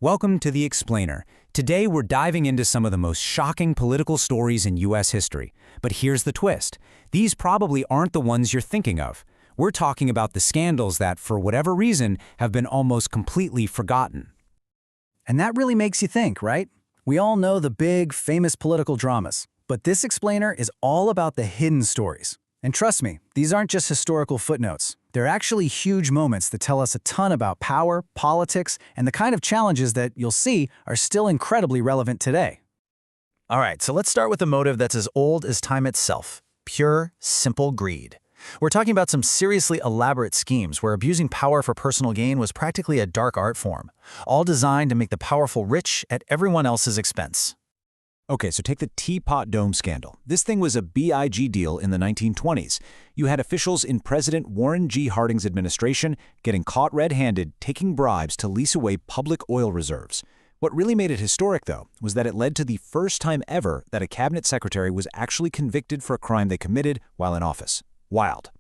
Welcome to The Explainer. Today we're diving into some of the most shocking political stories in U.S. history. But here's the twist. These probably aren't the ones you're thinking of. We're talking about the scandals that, for whatever reason, have been almost completely forgotten. And that really makes you think, right? We all know the big, famous political dramas. But this explainer is all about the hidden stories. And trust me, these aren't just historical footnotes. They're actually huge moments that tell us a ton about power, politics, and the kind of challenges that, you'll see, are still incredibly relevant today. All right, so let's start with a motive that's as old as time itself. Pure, simple greed. We're talking about some seriously elaborate schemes where abusing power for personal gain was practically a dark art form, all designed to make the powerful rich at everyone else's expense. Okay, so take the Teapot Dome scandal. This thing was a big deal in the 1920s. You had officials in President Warren G. Harding's administration getting caught red-handed taking bribes to lease away public oil reserves. What really made it historic, though, was that it led to the first time ever that a cabinet secretary was actually convicted for a crime they committed while in office. Wild.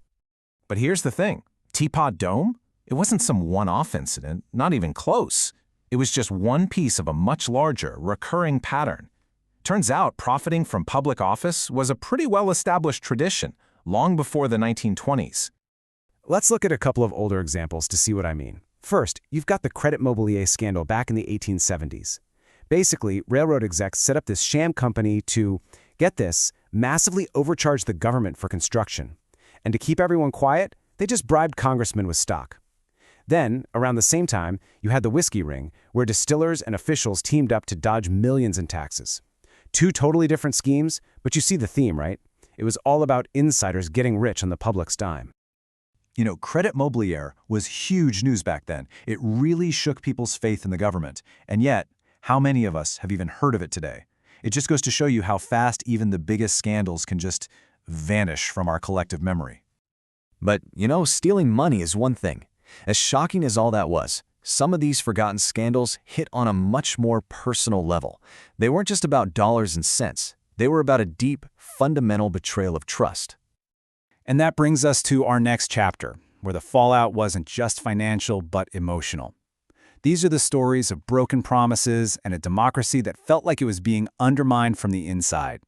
But here's the thing. Teapot Dome? It wasn't some one-off incident, not even close. It was just one piece of a much larger, recurring pattern. Turns out profiting from public office was a pretty well-established tradition, long before the 1920s. Let's look at a couple of older examples to see what I mean. First, you've got the Credit Mobilier scandal back in the 1870s. Basically, railroad execs set up this sham company to, get this, massively overcharge the government for construction. And to keep everyone quiet, they just bribed congressmen with stock. Then, around the same time, you had the whiskey ring, where distillers and officials teamed up to dodge millions in taxes. Two totally different schemes, but you see the theme, right? It was all about insiders getting rich on the public's dime. You know, Credit Mobilier was huge news back then. It really shook people's faith in the government. And yet, how many of us have even heard of it today? It just goes to show you how fast even the biggest scandals can just vanish from our collective memory. But, stealing money is one thing. As shocking as all that was, some of these forgotten scandals hit on a much more personal level. They weren't just about dollars and cents. They were about a deep, fundamental betrayal of trust. And that brings us to our next chapter, where the fallout wasn't just financial but emotional. These are the stories of broken promises and a democracy that felt like it was being undermined from the inside.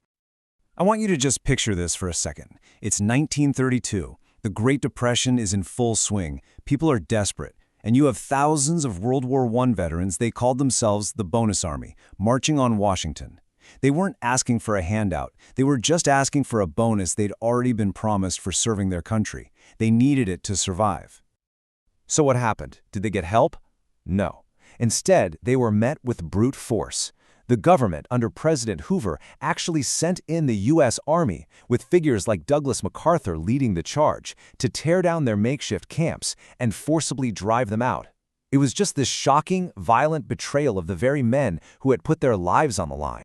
I want you to just picture this for a second. It's 1932. The Great Depression is in full swing. People are desperate. And you have thousands of World War I veterans, they called themselves the Bonus Army, marching on Washington. They weren't asking for a handout. They were just asking for a bonus they'd already been promised for serving their country. They needed it to survive. So what happened? Did they get help? No. Instead, they were met with brute force. The government, under President Hoover, actually sent in the U.S. Army, with figures like Douglas MacArthur leading the charge, to tear down their makeshift camps and forcibly drive them out. It was just this shocking, violent betrayal of the very men who had put their lives on the line.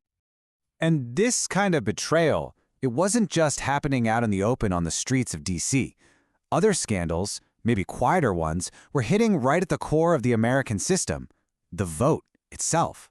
And this kind of betrayal, it wasn't just happening out in the open on the streets of D.C. Other scandals, maybe quieter ones, were hitting right at the core of the American system, the vote itself.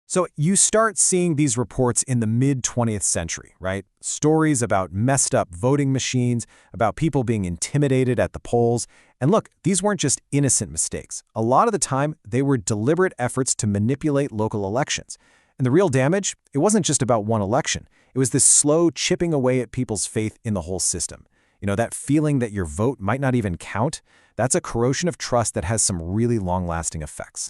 So you start seeing these reports in the mid-20th century, right? Stories about messed up voting machines, about people being intimidated at the polls. And look, these weren't just innocent mistakes. A lot of the time, they were deliberate efforts to manipulate local elections. And the real damage, it wasn't just about one election. It was this slow chipping away at people's faith in the whole system. That feeling that your vote might not even count, that's a corrosion of trust that has some really long-lasting effects.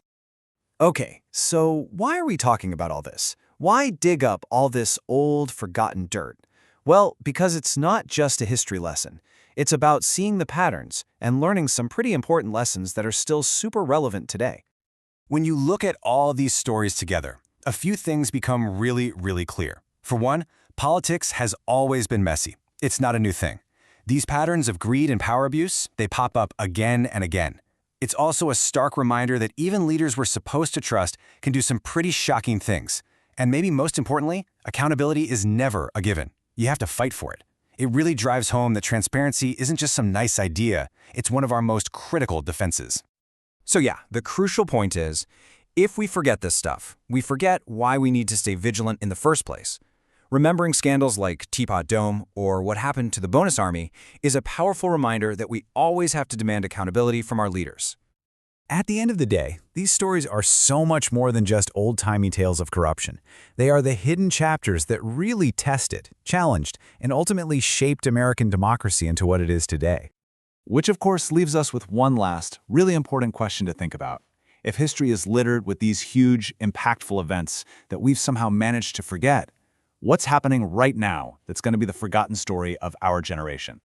Okay, so why are we talking about all this? Why dig up all this old, forgotten dirt? Well, because it's not just a history lesson. It's about seeing the patterns and learning some pretty important lessons that are still super relevant today. When you look at all these stories together, a few things become really, really clear. For one, politics has always been messy. It's not a new thing. These patterns of greed and power abuse, they pop up again and again. It's also a stark reminder that even leaders we're supposed to trust can do some pretty shocking things. And maybe most importantly, accountability is never a given. You have to fight for it. It really drives home that transparency isn't just some nice idea, it's one of our most critical defenses. So yeah, the crucial point is, if we forget this stuff, we forget why we need to stay vigilant in the first place. Remembering scandals like Teapot Dome or what happened to the Bonus Army is a powerful reminder that we always have to demand accountability from our leaders. At the end of the day, these stories are so much more than just old-timey tales of corruption. They are the hidden chapters that really tested, challenged, and ultimately shaped American democracy into what it is today. Which of course leaves us with one last, really important question to think about. If history is littered with these huge, impactful events that we've somehow managed to forget, what's happening right now that's going to be the forgotten story of our generation?